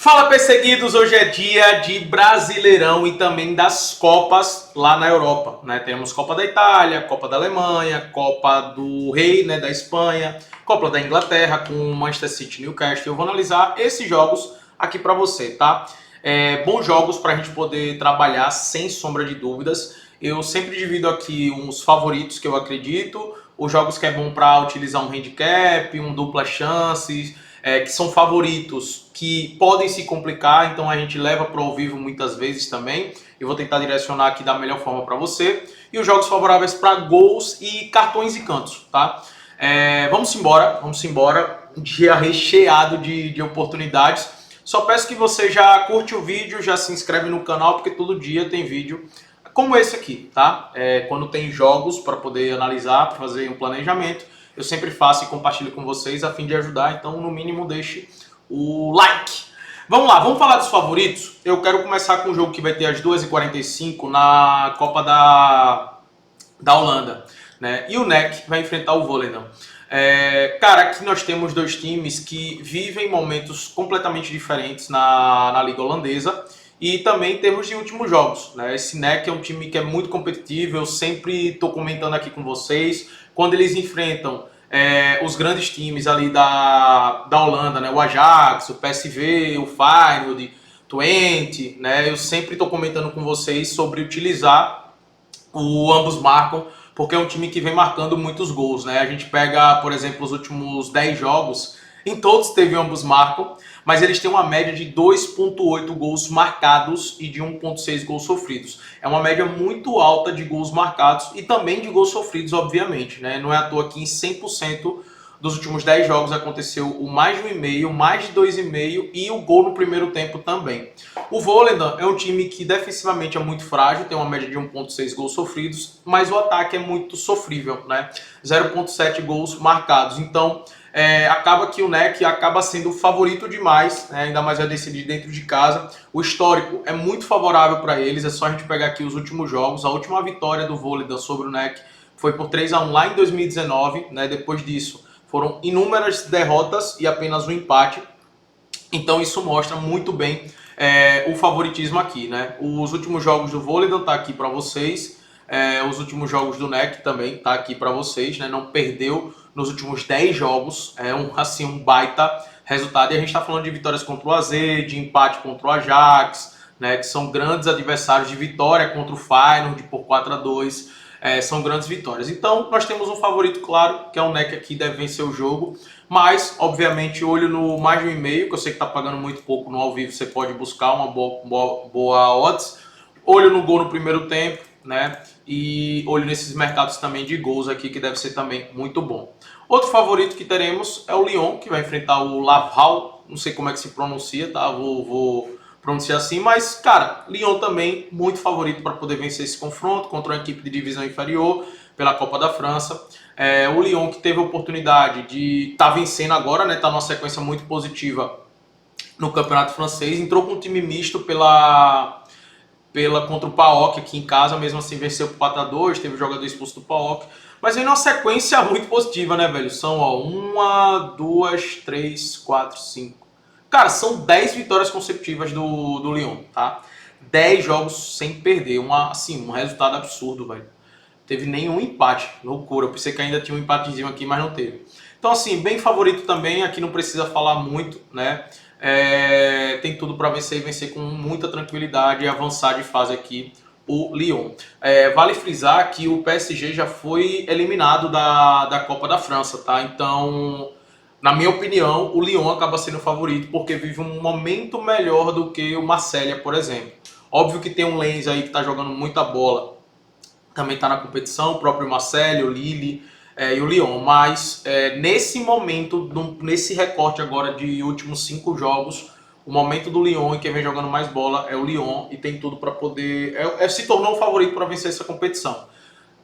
Fala, perseguidos! Hoje é dia de Brasileirão e também das Copas lá na Europa, né? Temos Copa da Itália, Copa da Alemanha, Copa do Rei, né, da Espanha, Copa da Inglaterra com Manchester City e Newcastle. Eu vou analisar esses jogos aqui para você, tá? Bons jogos para a gente poder trabalhar sem sombra de dúvidas. Eu sempre divido aqui uns favoritos que eu acredito, os jogos que é bom para utilizar um handicap, um dupla chances, que são favoritos que podem se complicar, então a gente leva para o ao vivo muitas vezes também. Eu vou tentar direcionar aqui da melhor forma para você. E os jogos favoráveis para gols e cartões e cantos, tá? Vamos embora. Um dia recheado de oportunidades. Só peço que você já curte o vídeo, já se inscreve no canal, porque todo dia tem vídeo como esse aqui, tá? Quando tem jogos para poder analisar, para fazer um planejamento, eu sempre faço e compartilho com vocês a fim de ajudar, então no mínimo deixe o like. Vamos lá, vamos falar dos favoritos. Eu quero começar com um jogo que vai ter às 2h45 na Copa da Holanda, né? E o NEC vai enfrentar o Volendam. Cara, aqui nós temos dois times que vivem momentos completamente diferentes na Liga Holandesa. E também em termos de últimos jogos, né? Esse NEC é um time que é muito competitivo, eu sempre estou comentando aqui com vocês. Quando eles enfrentam os grandes times ali da Holanda, né? O Ajax, o PSV, o Feyenoord, Twente, né? Eu sempre estou comentando com vocês sobre utilizar o ambos marcam, porque é um time que vem marcando muitos gols, né? A gente pega, por exemplo, os últimos 10 jogos, em todos teve ambos marcam, mas eles têm uma média de 2,8 gols marcados e de 1,6 gols sofridos. É uma média muito alta de gols marcados e também de gols sofridos, obviamente, né? Não é à toa que em 100% dos últimos 10 jogos aconteceu o mais de 1,5, mais de 2,5 e o gol no primeiro tempo também. O Volendam é um time que defensivamente é muito frágil, tem uma média de 1,6 gols sofridos, mas o ataque é muito sofrível, né? 0,7 gols marcados. Então, acaba que o NEC acaba sendo favorito demais, né? Ainda mais vai decidir dentro de casa. O histórico é muito favorável para eles, é só a gente pegar aqui os últimos jogos. A última vitória do Volendam sobre o NEC foi por 3-1 lá em 2019, né? Depois disso, foram inúmeras derrotas e apenas um empate. Então isso mostra muito bem o favoritismo aqui, né? Os últimos jogos do Volendam tá aqui para vocês. Os últimos jogos do NEC também tá aqui para vocês, né? Não perdeu nos últimos 10 jogos. É um baita resultado. E a gente está falando de vitórias contra o AZ, de empate contra o Ajax, né? Que são grandes adversários, de vitória contra o Feyenoord por 4-2. São grandes vitórias. Então, nós temos um favorito claro, que é o NEC aqui, deve vencer o jogo. Mas, obviamente, olho no mais de 1,5, que eu sei que está pagando muito pouco no ao vivo, você pode buscar uma boa odds. Olho no gol no primeiro tempo, né? E olho nesses mercados também de gols aqui, que deve ser também muito bom. Outro favorito que teremos é o Lyon, que vai enfrentar o Laval. Não sei como é que se pronuncia, tá? Vou pronunciar assim, mas, cara, Lyon também muito favorito para poder vencer esse confronto contra uma equipe de divisão inferior pela Copa da França. O Lyon que teve a oportunidade de estar vencendo agora, né? Tá numa sequência muito positiva no Campeonato Francês. Entrou com um time misto contra o PAOK aqui em casa, mesmo assim venceu por 4-2, teve o jogador expulso do PAOK. Mas vem numa sequência muito positiva, né, velho? São, 1, 2, 3, 4, 5... Cara, são 10 vitórias consecutivas do Lyon, tá? 10 jogos sem perder. Um resultado absurdo, velho. Teve nenhum empate. Loucura. Eu pensei que ainda tinha um empatezinho aqui, mas não teve. Então, assim, bem favorito também. Aqui não precisa falar muito, né? Tem tudo para vencer e vencer com muita tranquilidade e avançar de fase aqui o Lyon. Vale frisar que o PSG já foi eliminado da Copa da França, tá? Então, na minha opinião, o Lyon acaba sendo o favorito porque vive um momento melhor do que o Marselha, por exemplo. Óbvio que tem um Lens aí que está jogando muita bola, também está na competição, o próprio Marselha, o Lille e o Lyon. Mas nesse momento, nesse recorte agora de últimos 5 jogos, o momento do Lyon e quem vem jogando mais bola é o Lyon e tem tudo para poder... se tornou um favorito para vencer essa competição.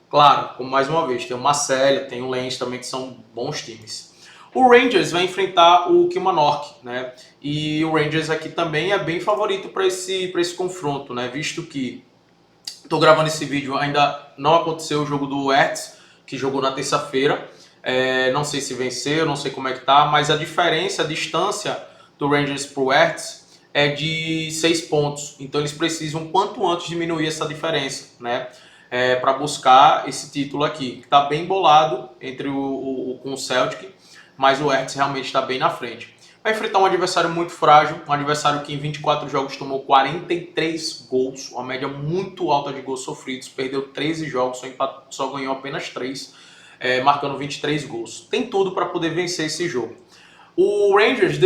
Claro, como mais uma vez, tem o Marselha, tem o Lens também, que são bons times. O Rangers vai enfrentar o Kilmarnock, né? E o Rangers aqui também é bem favorito para esse confronto, né? Visto que estou gravando esse vídeo, ainda não aconteceu o jogo do Hertz, que jogou na terça-feira. Não sei se venceu, não sei como é que tá, mas a diferença, a distância do Rangers pro Hertz é de 6 pontos. Então eles precisam quanto antes diminuir essa diferença, né? Para buscar esse título aqui. Está bem bolado entre com o Celtic, mas o Hertz realmente está bem na frente. Vai enfrentar um adversário muito frágil, um adversário que em 24 jogos tomou 43 gols, uma média muito alta de gols sofridos, perdeu 13 jogos, só ganhou apenas 3, marcando 23 gols. Tem tudo para poder vencer esse jogo. O Rangers,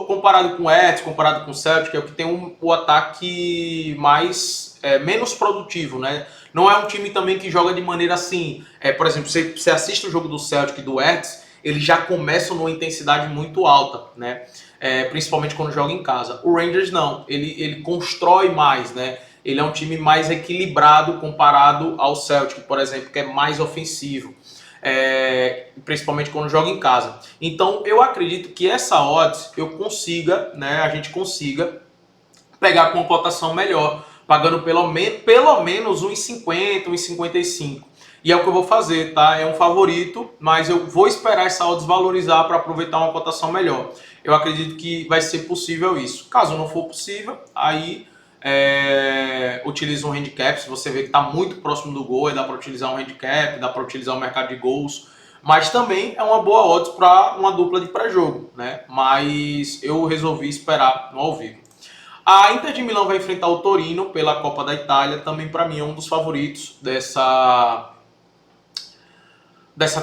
comparado com o Hertz, comparado com o Celtic, é o que tem o ataque menos produtivo, né? Não é um time também que joga de maneira assim. Por exemplo, você assiste o jogo do Celtic e do Hertz, eles já começam numa intensidade muito alta, né? Principalmente quando joga em casa. O Rangers não, ele constrói mais, né? Ele é um time mais equilibrado comparado ao Celtic, por exemplo, que é mais ofensivo. Principalmente quando joga em casa. Então eu acredito que essa odds a gente consiga pegar com uma cotação melhor, pagando pelo menos 1,50, 1,55. E é o que eu vou fazer, tá? É um favorito, mas eu vou esperar essa odds valorizar para aproveitar uma cotação melhor. Eu acredito que vai ser possível isso. Caso não for possível, aí utiliza um handicap. Se você vê que está muito próximo do gol, dá para utilizar um handicap, dá para utilizar o mercado de gols. Mas também é uma boa odds para uma dupla de pré-jogo, né? Mas eu resolvi esperar no ao vivo. A Inter de Milão vai enfrentar o Torino pela Copa da Itália. Também para mim é um dos favoritos dessa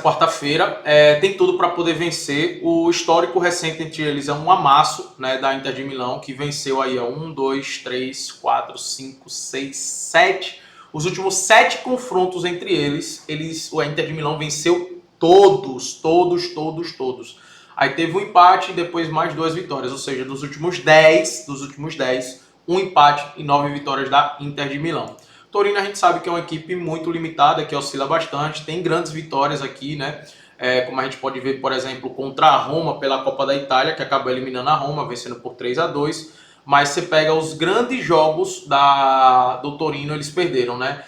quarta-feira. Tem tudo para poder vencer. O histórico recente entre eles é um amasso, né, da Inter de Milão, que venceu aí 1, 2, 3, 4, 5, 6, 7. Os últimos 7 confrontos entre eles, o Inter de Milão venceu todos. Aí teve um empate e depois mais 2 vitórias, ou seja, dos últimos 10, um empate e 9 vitórias da Inter de Milão. Torino a gente sabe que é uma equipe muito limitada, que oscila bastante, tem grandes vitórias aqui, né? Como a gente pode ver, por exemplo, contra a Roma pela Copa da Itália, que acabou eliminando a Roma, vencendo por 3-2. Mas você pega os grandes jogos do Torino, eles perderam, né?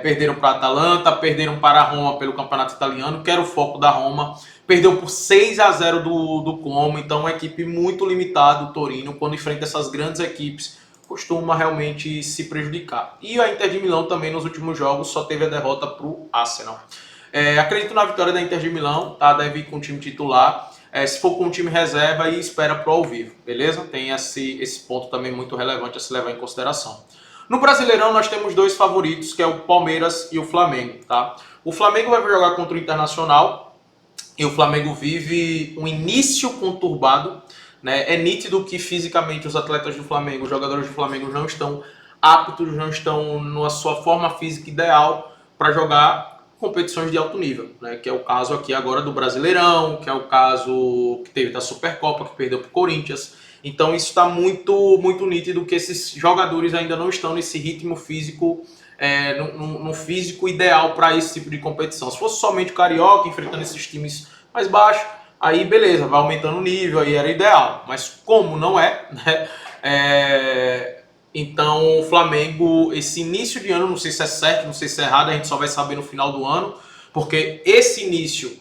Perderam para a Atalanta, perderam para a Roma pelo Campeonato Italiano, que era o foco da Roma. Perdeu por 6-0 do Como, então é uma equipe muito limitada, o Torino, quando enfrenta essas grandes equipes, costuma realmente se prejudicar. E a Inter de Milão também nos últimos jogos só teve a derrota para o Arsenal. Acredito na vitória da Inter de Milão, tá? Deve ir com o time titular. Se for com o time reserva, aí espera pro ao vivo, beleza? Tem esse ponto também muito relevante a se levar em consideração. No Brasileirão nós temos 2 favoritos, que é o Palmeiras e o Flamengo, tá? O Flamengo vai jogar contra o Internacional e o Flamengo vive um início conturbado, né? É nítido que fisicamente os atletas do Flamengo, os jogadores do Flamengo não estão aptos, não estão na sua forma física ideal para jogar competições de alto nível, né? Que é o caso aqui agora do Brasileirão, que é o caso que teve da Supercopa, que perdeu para o Corinthians. Então isso está muito nítido que esses jogadores ainda não estão nesse ritmo físico, no físico ideal para esse tipo de competição. Se fosse somente o Carioca enfrentando esses times mais baixos, aí beleza, vai aumentando o nível, aí era ideal. Mas como não é, né? Então o Flamengo, esse início de ano, não sei se é certo, não sei se é errado, a gente só vai saber no final do ano, porque esse início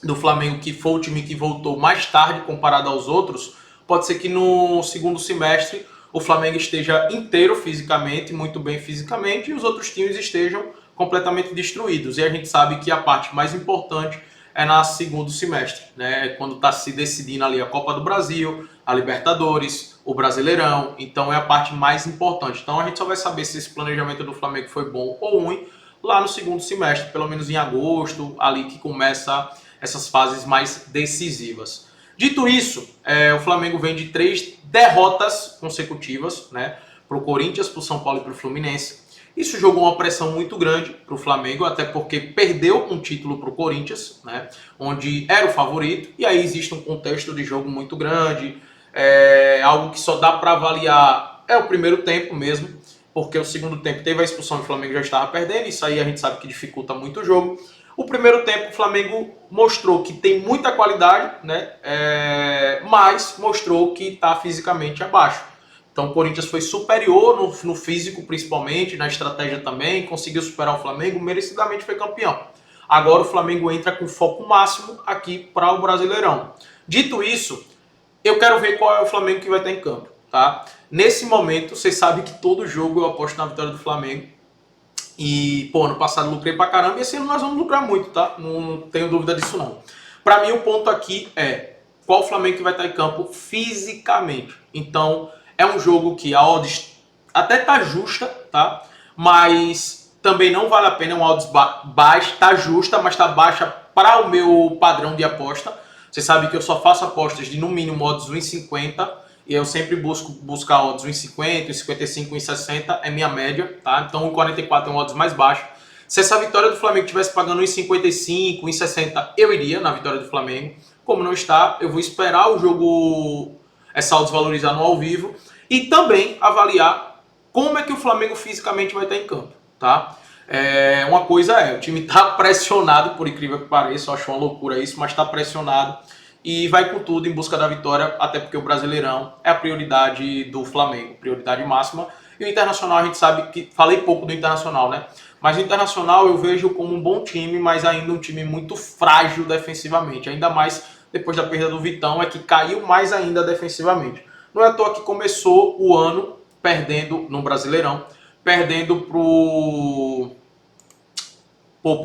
do Flamengo, que foi o time que voltou mais tarde comparado aos outros, pode ser que no segundo semestre o Flamengo esteja inteiro fisicamente, muito bem fisicamente, e os outros times estejam completamente destruídos. E a gente sabe que a parte mais importante é no segundo semestre, né? Quando está se decidindo ali a Copa do Brasil, a Libertadores, o Brasileirão. Então é a parte mais importante. Então a gente só vai saber se esse planejamento do Flamengo foi bom ou ruim lá no segundo semestre, pelo menos em agosto, ali que começa essas fases mais decisivas. Dito isso, o Flamengo vem de 3 derrotas consecutivas, né? Para o Corinthians, para o São Paulo e para o Fluminense. Isso jogou uma pressão muito grande para o Flamengo, até porque perdeu um título para o Corinthians, né, onde era o favorito, e aí existe um contexto de jogo muito grande, algo que só dá para avaliar o primeiro tempo mesmo, porque o segundo tempo teve a expulsão e o Flamengo já estava perdendo, isso aí a gente sabe que dificulta muito o jogo. O primeiro tempo o Flamengo mostrou que tem muita qualidade, né, mas mostrou que está fisicamente abaixo. Então o Corinthians foi superior no físico, principalmente, na estratégia também, conseguiu superar o Flamengo, merecidamente foi campeão. Agora o Flamengo entra com foco máximo aqui para o Brasileirão. Dito isso, eu quero ver qual é o Flamengo que vai estar em campo. tá? Nesse momento, vocês sabem que todo jogo eu aposto na vitória do Flamengo. E, pô, ano passado lucrei pra caramba e esse ano nós vamos lucrar muito, tá? Não tenho dúvida disso, não. Pra mim, o ponto aqui é qual Flamengo que vai estar em campo fisicamente. Então, é um jogo que a odds até tá justa, tá? Mas também não vale a pena, é uma odds baixa, tá justa, mas tá baixa para o meu padrão de aposta. Você sabe que eu só faço apostas de no mínimo odds 1,50 e eu sempre buscar odds 1,50, 1,55, 1,60 é minha média, tá? Então 1,44 é um odds mais baixo. Se essa vitória do Flamengo estivesse pagando 1,55, 1,60, eu iria na vitória do Flamengo. Como não está, eu vou esperar o jogo, essa odds valorizar no ao vivo e também avaliar como é que o Flamengo fisicamente vai estar em campo, tá? Uma coisa o time tá pressionado, por incrível que pareça, eu acho uma loucura isso, mas tá pressionado e vai com tudo em busca da vitória, até porque o Brasileirão é a prioridade do Flamengo, prioridade máxima. E o Internacional, a gente sabe que, falei pouco do Internacional, né? Mas o Internacional eu vejo como um bom time, mas ainda um time muito frágil defensivamente, ainda mais depois da perda do Vitão, é que caiu mais ainda defensivamente. Não é à toa que começou o ano perdendo no Brasileirão, perdendo pro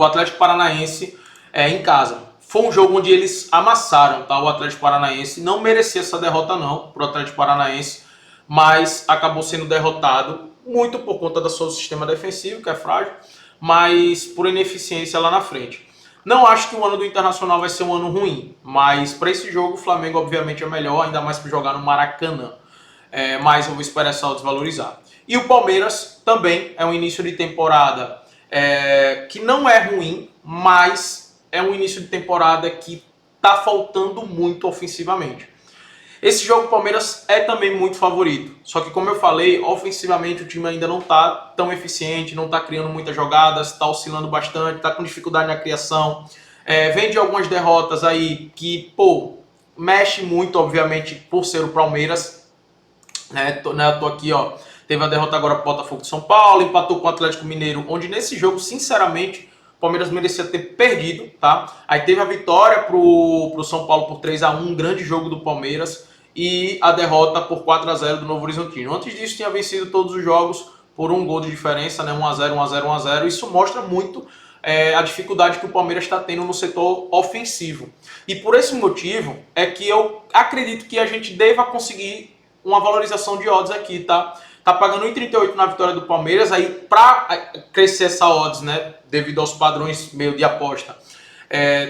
Atlético Paranaense em casa. Foi um jogo onde eles amassaram, tá? O Atlético Paranaense não merecia essa derrota não, pro Atlético Paranaense, mas acabou sendo derrotado muito por conta do seu sistema defensivo, que é frágil, mas por ineficiência lá na frente. Não acho que o ano do Internacional vai ser um ano ruim, mas para esse jogo o Flamengo obviamente é melhor, ainda mais para jogar no Maracanã. Mas eu vou esperar essa desvalorizar. E o Palmeiras também é um início de temporada que não é ruim, mas é um início de temporada que está faltando muito ofensivamente. Esse jogo o Palmeiras é também muito favorito, só que como eu falei, ofensivamente o time ainda não está tão eficiente, não está criando muitas jogadas, está oscilando bastante, está com dificuldade na criação, vem de algumas derrotas aí que, mexe muito, obviamente, por ser o Palmeiras, né? Tô aqui, ó, teve a derrota agora pro Botafogo de São Paulo, empatou com o Atlético Mineiro, onde nesse jogo, sinceramente, o Palmeiras merecia ter perdido, tá? Aí teve a vitória pro São Paulo por 3-1, um grande jogo do Palmeiras, e a derrota por 4-0 do Novo Horizontino. Antes disso, tinha vencido todos os jogos por um gol de diferença, né? 1-0, 1-0, 1-0. Isso mostra muito a dificuldade que o Palmeiras está tendo no setor ofensivo. E por esse motivo é que eu acredito que a gente deva conseguir uma valorização de odds aqui, tá? Tá pagando 1,38 na vitória do Palmeiras, aí para crescer essa odds, né, devido aos padrões meio de aposta,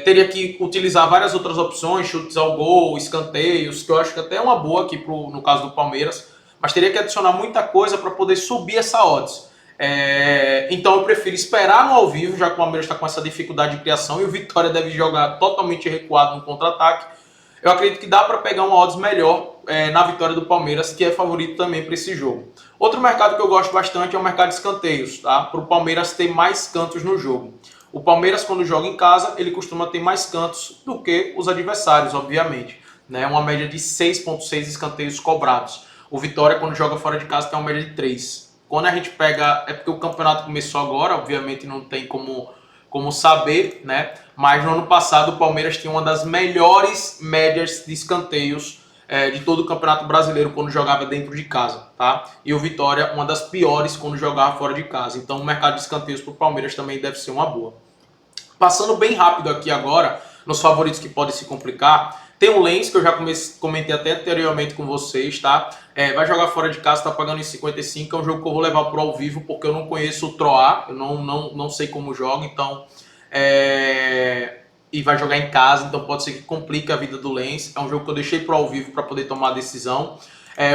teria que utilizar várias outras opções, chutes ao gol, escanteios, que eu acho que até é uma boa aqui no caso do Palmeiras, mas teria que adicionar muita coisa para poder subir essa odds. Então eu prefiro esperar no ao vivo, já que o Palmeiras está com essa dificuldade de criação e o Vitória deve jogar totalmente recuado no contra-ataque. Eu acredito que dá para pegar uma odds melhor na vitória do Palmeiras, que é favorito também para esse jogo. Outro mercado que eu gosto bastante é o mercado de escanteios, tá? Para o Palmeiras ter mais cantos no jogo. O Palmeiras, quando joga em casa, ele costuma ter mais cantos do que os adversários, obviamente, né? Uma média de 6,6 escanteios cobrados. O Vitória, quando joga fora de casa, tem uma média de 3. Quando a gente pega... É porque o campeonato começou agora, obviamente não tem como saber, né? Mas no ano passado o Palmeiras tinha uma das melhores médias de escanteios de todo o Campeonato Brasileiro quando jogava dentro de casa, tá? E o Vitória, uma das piores quando jogava fora de casa. Então o mercado de escanteios para o Palmeiras também deve ser uma boa. Passando bem rápido aqui agora, nos favoritos que podem se complicar, tem o Lens, que eu já comentei até anteriormente com vocês, tá? Vai jogar fora de casa, tá pagando em 55, é um jogo que eu vou levar pro ao vivo, porque eu não conheço o Troá, eu não sei como joga, então... E vai jogar em casa, então pode ser que complique a vida do Lens. É um jogo que eu deixei pro ao vivo para poder tomar a decisão.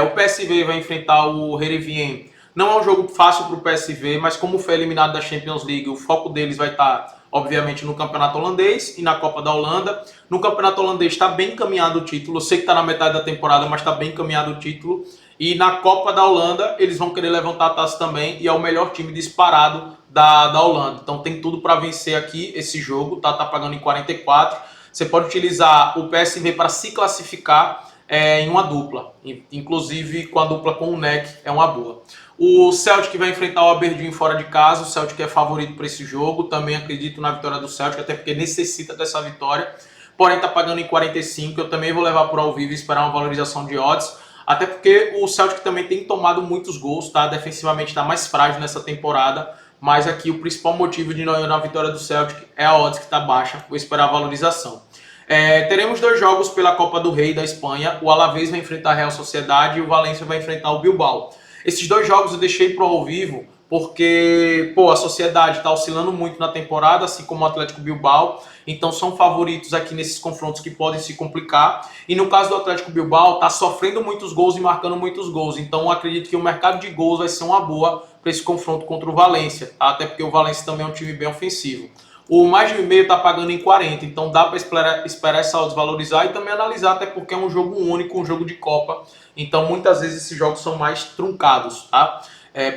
O PSV vai enfrentar o Heerenveen. Não é um jogo fácil pro PSV, mas como foi eliminado da Champions League, o foco deles vai estar, obviamente, no Campeonato Holandês e na Copa da Holanda. No Campeonato Holandês está bem encaminhado o título. Eu sei que está na metade da temporada, mas está bem encaminhado o título. E na Copa da Holanda, eles vão querer levantar a taça também. E é o melhor time disparado da Holanda. Então tem tudo para vencer aqui esse jogo. Tá pagando em 44. Você pode utilizar o PSV para se classificar em uma dupla. Inclusive com a dupla com o NEC é uma boa. O Celtic vai enfrentar o Aberdeen fora de casa. O Celtic é favorito para esse jogo. Também acredito na vitória do Celtic, até porque necessita dessa vitória. Porém, está pagando em 45. Eu também vou levar por ao vivo e esperar uma valorização de odds. Até porque o Celtic também tem tomado muitos gols, tá? Defensivamente está mais frágil nessa temporada, mas aqui o principal motivo de não ir na vitória do Celtic é a odds que está baixa, vou esperar a valorização. Teremos 2 jogos pela Copa do Rei da Espanha, o Alavés vai enfrentar a Real Sociedade e o Valência vai enfrentar o Bilbao. Esses 2 jogos eu deixei pro ao vivo, porque a Sociedade está oscilando muito na temporada, assim como o Atlético Bilbao, então são favoritos aqui nesses confrontos que podem se complicar. E no caso do Atlético Bilbao, está sofrendo muitos gols e marcando muitos gols, então eu acredito que o mercado de gols vai ser uma boa para esse confronto contra o Valência, tá? Até porque o Valência também é um time bem ofensivo. O mais de 1,5 está pagando em 40, então dá para esperar essa desvalorizar e também analisar, até porque é um jogo único, um jogo de Copa, então muitas vezes esses jogos são mais truncados, tá?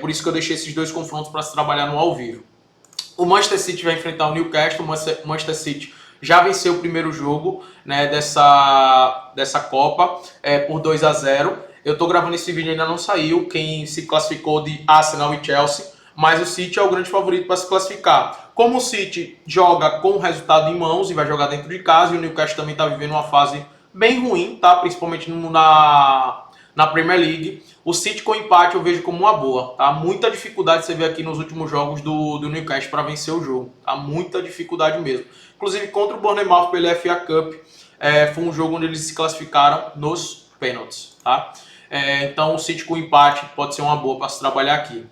Por isso que eu deixei esses 2 confrontos para se trabalhar no ao vivo. O Manchester City vai enfrentar o Newcastle. O Manchester City já venceu o primeiro jogo, né, dessa Copa por 2-0. Eu estou gravando esse vídeo, ainda não saiu quem se classificou de Arsenal e Chelsea, mas o City é o grande favorito para se classificar. Como o City joga com o resultado em mãos e vai jogar dentro de casa, e o Newcastle também está vivendo uma fase bem ruim, tá? Principalmente na Premier League, o City com empate eu vejo como uma boa, tá? Muita dificuldade você vê aqui nos últimos jogos do Newcastle para vencer o jogo, tá? Muita dificuldade mesmo. Inclusive contra o Bournemouth pela FA Cup, foi um jogo onde eles se classificaram nos pênaltis, tá? Então o City com empate pode ser uma boa para se trabalhar aqui.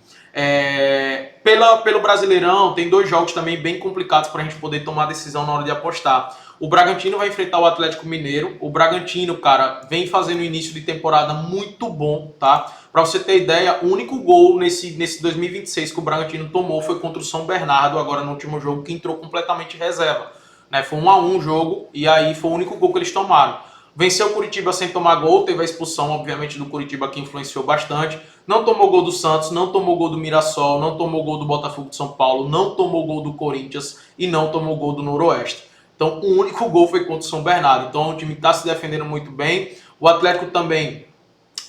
Pelo Brasileirão, tem 2 jogos também bem complicados para a gente poder tomar decisão na hora de apostar. O Bragantino vai enfrentar o Atlético Mineiro. O Bragantino, cara, vem fazendo um início de temporada muito bom, tá? Para você ter ideia, o único gol nesse 2026 que o Bragantino tomou foi contra o São Bernardo, agora no último jogo, que entrou completamente reserva, né? Foi 1-1 o jogo e aí foi o único gol que eles tomaram. Venceu o Curitiba sem tomar gol, teve a expulsão, obviamente, do Curitiba, que influenciou bastante. Não tomou gol do Santos, não tomou gol do Mirassol, não tomou gol do Botafogo de São Paulo, não tomou gol do Corinthians e não tomou gol do Noroeste. Então, o único gol foi contra o São Bernardo. Então, é um time que está se defendendo muito bem. O Atlético também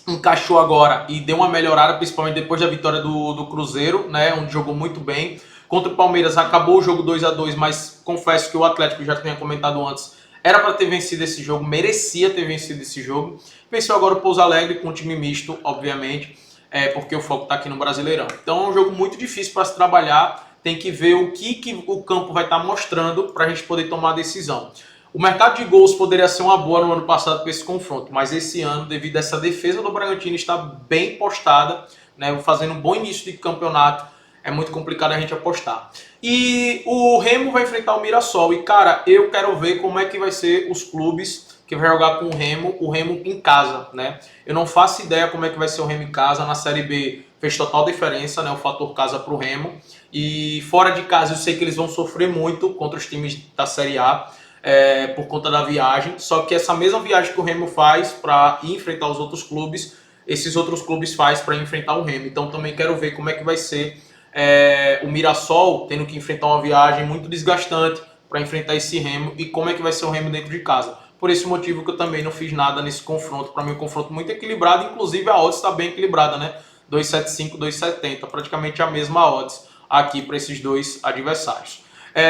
encaixou agora e deu uma melhorada, principalmente depois da vitória do Cruzeiro, né, onde jogou muito bem. Contra o Palmeiras, acabou o jogo 2-2, mas confesso que o Atlético, já tinha comentado antes, era para ter vencido esse jogo, merecia ter vencido esse jogo. Venceu agora o Pouso Alegre com um time misto, obviamente, porque o foco está aqui no Brasileirão. Então é um jogo muito difícil para se trabalhar, tem que ver o que o campo vai estar mostrando para a gente poder tomar a decisão. O mercado de gols poderia ser uma boa no ano passado com esse confronto, mas esse ano, devido a essa defesa do Bragantino estar bem postada, né, fazendo um bom início de campeonato, é muito complicado a gente apostar. E o Remo vai enfrentar o Mirassol. E, cara, eu quero ver como é que vai ser os clubes que vai jogar com o Remo em casa, né? Eu não faço ideia como é que vai ser o Remo em casa. Na Série B fez total diferença, né? O fator casa para o Remo. E fora de casa eu sei que eles vão sofrer muito contra os times da Série A, por conta da viagem. Só que essa mesma viagem que o Remo faz para ir enfrentar os outros clubes, esses outros clubes faz para enfrentar o Remo. Então também quero ver como é que vai ser o Mirassol tendo que enfrentar uma viagem muito desgastante para enfrentar esse Remo e como é que vai ser o Remo dentro de casa. Por esse motivo que eu também não fiz nada nesse confronto. Para mim, um confronto muito equilibrado, inclusive a odds está bem equilibrada, né? 2,75, 2,70, praticamente a mesma odds aqui para esses 2 adversários.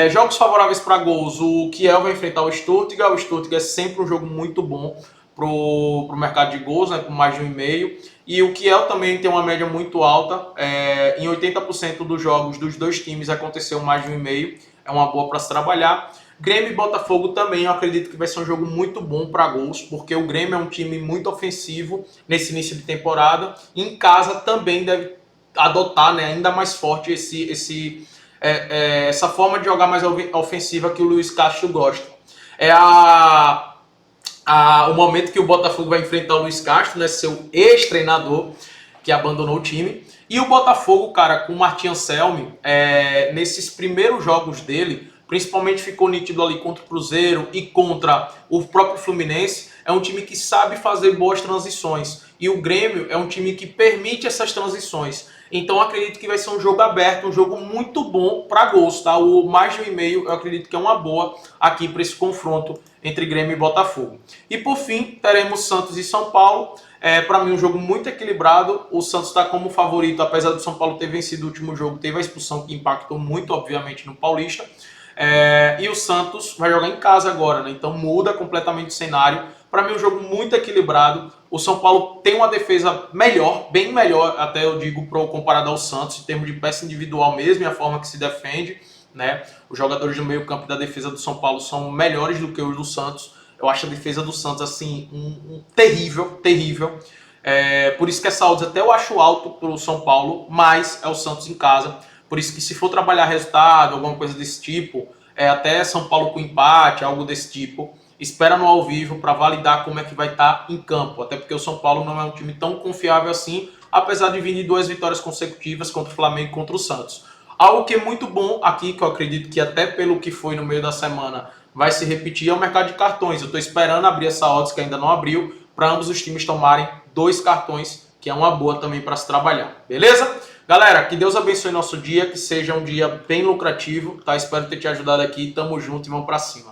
Jogos favoráveis para gols, o Kiel vai enfrentar o Stuttgart. O Stuttgart é sempre um jogo muito bom pro mercado de gols, né, com mais de 1,5. E o Kiel também tem uma média muito alta. Em 80% dos jogos dos 2 times aconteceu mais de 1,5. É uma boa para se trabalhar. Grêmio e Botafogo também, eu acredito que vai ser um jogo muito bom para gols, porque o Grêmio é um time muito ofensivo nesse início de temporada. Em casa também deve adotar, né, ainda mais forte essa forma de jogar mais ofensiva que o Luiz Castro gosta. O momento que o Botafogo vai enfrentar o Luiz Castro, né, seu ex-treinador, que abandonou o time. E o Botafogo, cara, com o Martin Anselmi, nesses primeiros jogos dele, principalmente ficou nítido ali contra o Cruzeiro e contra o próprio Fluminense, é um time que sabe fazer boas transições. E o Grêmio é um time que permite essas transições. Então acredito que vai ser um jogo aberto, um jogo muito bom para gols, tá? O mais de 1,5 eu acredito que é uma boa aqui para esse confronto entre Grêmio e Botafogo. E por fim, teremos Santos e São Paulo. Para mim um jogo muito equilibrado. O Santos está como favorito, apesar do São Paulo ter vencido o último jogo, teve a expulsão que impactou muito, obviamente, no Paulista. E o Santos vai jogar em casa agora, né? Então muda completamente o cenário Para mim, um jogo muito equilibrado. O São Paulo tem uma defesa melhor, bem melhor, até eu digo, comparado ao Santos, em termos de peça individual mesmo e a forma que se defende, né? Os jogadores do meio campo da defesa do São Paulo são melhores do que os do Santos. Eu acho a defesa do Santos, assim, terrível, terrível. Por isso que essa odds até eu acho alto para o São Paulo, mas é o Santos em casa. Por isso que se for trabalhar resultado, alguma coisa desse tipo, até São Paulo com empate, algo desse tipo, espera no ao vivo para validar como é que vai estar em campo. Até porque o São Paulo não é um time tão confiável assim, apesar de vir de 2 vitórias consecutivas contra o Flamengo e contra o Santos. Algo que é muito bom aqui, que eu acredito que até pelo que foi no meio da semana vai se repetir, é o mercado de cartões. Eu estou esperando abrir essa odds que ainda não abriu, para ambos os times tomarem 2 cartões, que é uma boa também para se trabalhar. Beleza? Galera, que Deus abençoe nosso dia, que seja um dia bem lucrativo, tá? Espero ter te ajudado aqui. Tamo junto e vamos para cima.